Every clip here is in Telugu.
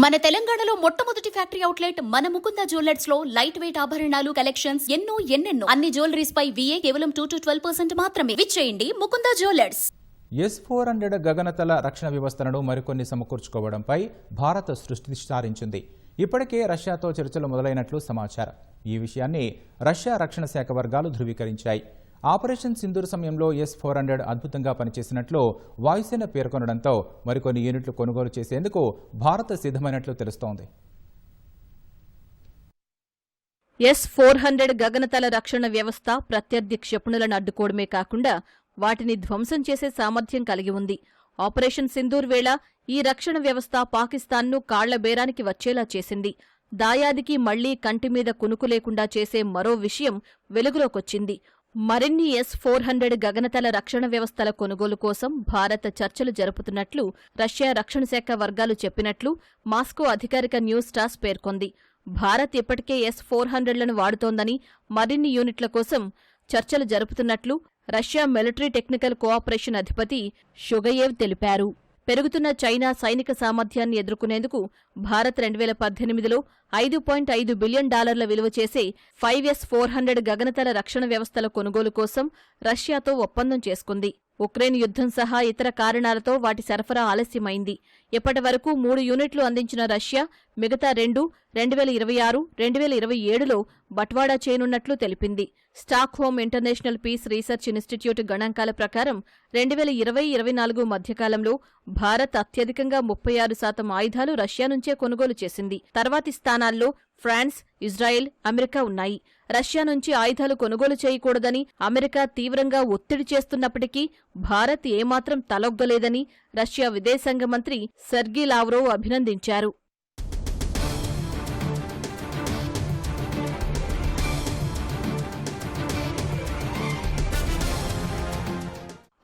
మన తెలంగాణలో మొట్టమొదటి ఫ్యాక్టరీ అవుట్లెట్ మన ముకుంద జ్యువెలర్స్ లో లైట్ వెయిట్ ఆభరణాలు కలెక్షన్స్ ఎన్నెన్నో అన్ని జ్యువెలరీస్ పై VA కేవలం 2-12% మాత్రమే. విచ్చేయండి ముకుంద జ్యువెలర్స్. S-400 గగనతల రక్షణ వ్యవస్థలను మరికొన్ని సమకూర్చుకోవడంపై భారత్ దృష్టి సారించింది. ఇప్పటికే రష్యాతో చర్చలు మొదలైనట్లు సమాచారం. ఈ విషయాన్ని రష్యా రక్షణ శాఖ వర్గాలు ధృవీకరించాయి. ఆపరేషన్ సింధూర్ సమయంలో S-400 అద్భుతంగా పనిచేసినట్లు వాయుసేన పేర్కొనడంతో మరికొన్ని యూనిట్లు కొనుగోలు చేసేందుకు భారత్ సిద్ధమైనట్లు తెలుస్తోంది. S-400 గగనతల రక్షణ వ్యవస్థ ప్రత్యర్థి క్షిపణులను అడ్డుకోవడమే కాకుండా వాటిని ధ్వంసం చేసే సామర్థ్యం కలిగి ఉంది. ఆపరేషన్ సింధూర్ వేళ ఈ రక్షణ వ్యవస్థ పాకిస్తాన్ను కాళ్ల బేరానికి వచ్చేలా చేసింది. దాయాదికి మళ్లీ కంటిమీద కునుకు లేకుండా చేసే మరో విషయం వెలుగులోకొచ్చింది. మరిన్ని S-400 గగనతల రక్షణ వ్యవస్థల కొనుగోలు కోసం భారత్ చర్చలు జరుపుతున్నట్లు రష్యా రక్షణ శాఖ వర్గాలు చెప్పినట్లు మాస్కో అధికారిక న్యూస్ టాస్ పేర్కొంది. భారత్ ఇప్పటికే S-400లను వాడుతోందని, మరిన్ని యూనిట్ల కోసం చర్చలు జరుపుతున్నట్లు రష్యా మిలిటరీ టెక్నికల్ కోఆపరేషన్ అధిపతి షుగయేవ్ తెలిపారు. పెరుగుతున్న చైనా సైనిక సామర్థ్యాన్ని ఎదుర్కొనేందుకు భారత్ 2018లో $5.5 బిలియన్ విలువ చేసే 5S-400 గగనతల రక్షణ వ్యవస్థల కొనుగోలు కోసం రష్యాతో ఒప్పందం చేసుకుంది. ఉక్రెయిన్ యుద్ధం సహా ఇతర కారణాలతో వాటి సరఫరా ఆలస్యమైంది. ఇప్పటి వరకు 3 యూనిట్లు అందించిన రష్యా మిగతా 2 2026, 2027లో బట్వాడా చేయనున్నట్లు తెలిపింది. Stockholm International Peace Research Institute గణాంకాల ప్రకారం 2020-24 మధ్యకాలంలో భారత్ అత్యధికంగా 36% ఆయుధాలు రష్యా నుంచే కొనుగోలు చేసింది. తర్వాతి స్థానాల్లో ఫ్రాన్స్, ఇజ్రాయెల్, అమెరికా ఉన్నాయి. రష్యా నుంచి ఆయుధాలు కొనుగోలు చేయకూడదని అమెరికా తీవ్రంగా ఒత్తిడి చేస్తున్నప్పటికీ భారత్ ఏమాత్రం తలొగ్గలేదని రష్యా విదేశాంగ మంత్రి సెర్గీ లావ్రోవ్ అభినందించారు.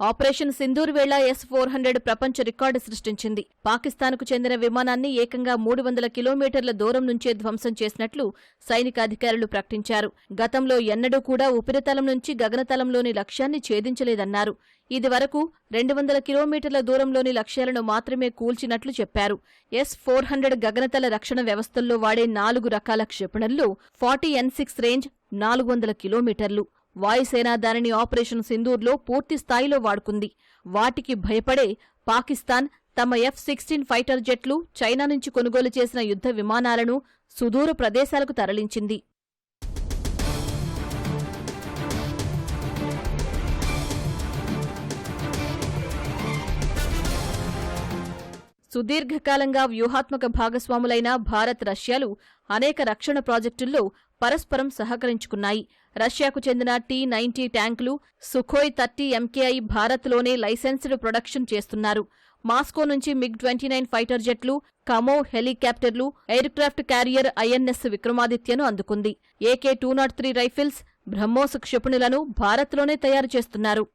ఆపరేషన్ సింధూర్ వేళ S-400 ప్రపంచ రికార్డు సృష్టించింది. పాకిస్తాన్కు చెందిన విమానాన్ని ఏకంగా 300 కిలోమీటర్ల దూరం నుంచే ధ్వంసం చేసినట్లు సైనిక అధికారులు ప్రకటించారు. గతంలో ఎన్నడూ కూడా ఉపరితలం నుంచి గగనతలంలోని లక్ష్యాన్ని ఛేదించలేదన్నారు. ఇదివరకు 200 కిలోమీటర్ల దూరంలోని లక్ష్యాలను మాత్రమే కూల్చినట్లు చెప్పారు. S-400 గగనతల రక్షణ వ్యవస్థల్లో వాడే 4 రకాల క్షిపణుల్లో 40N6 రేంజ్ 400 కిలోమీటర్లు. వాయుసేన దానిని ఆపరేషన్ సింధూర్లో పూర్తి స్థాయిలో వాడుకుంది. వాటికి భయపడే పాకిస్తాన్ తమ F-16 ఫైటర్ జెట్లు చైనా నుంచి కొనుగోలు చేసిన యుద్ధ విమానాలను సుదూర ప్రదేశాలకు తరలించింది. సుదీర్ఘకాలంగా వ్యూహాత్మక భాగస్వాములైన భారత్, రష్యాలు అనేక రక్షణ ప్రాజెక్టుల్లో పరస్పరం సహకరించుకున్నాయి. రష్యాకు చెందిన T-90 ట్యాంకులు, సుఖోయ్ 30 MKI భారత్లోనే లైసెన్స్డ్ ప్రొడక్షన్ చేస్తున్నారు. మాస్కో నుంచి MiG-29 ఫైటర్ జెట్లు, కమో హెలికాప్టర్లు, ఎయిర్క్రాఫ్ట్ క్యారియర్ INS విక్రమాదిత్యను అందుకుంది. AK-203 రైఫిల్స్, బ్రహ్మోస్ క్షిపణులను భారత్లోనే తయారు చేస్తున్నారు.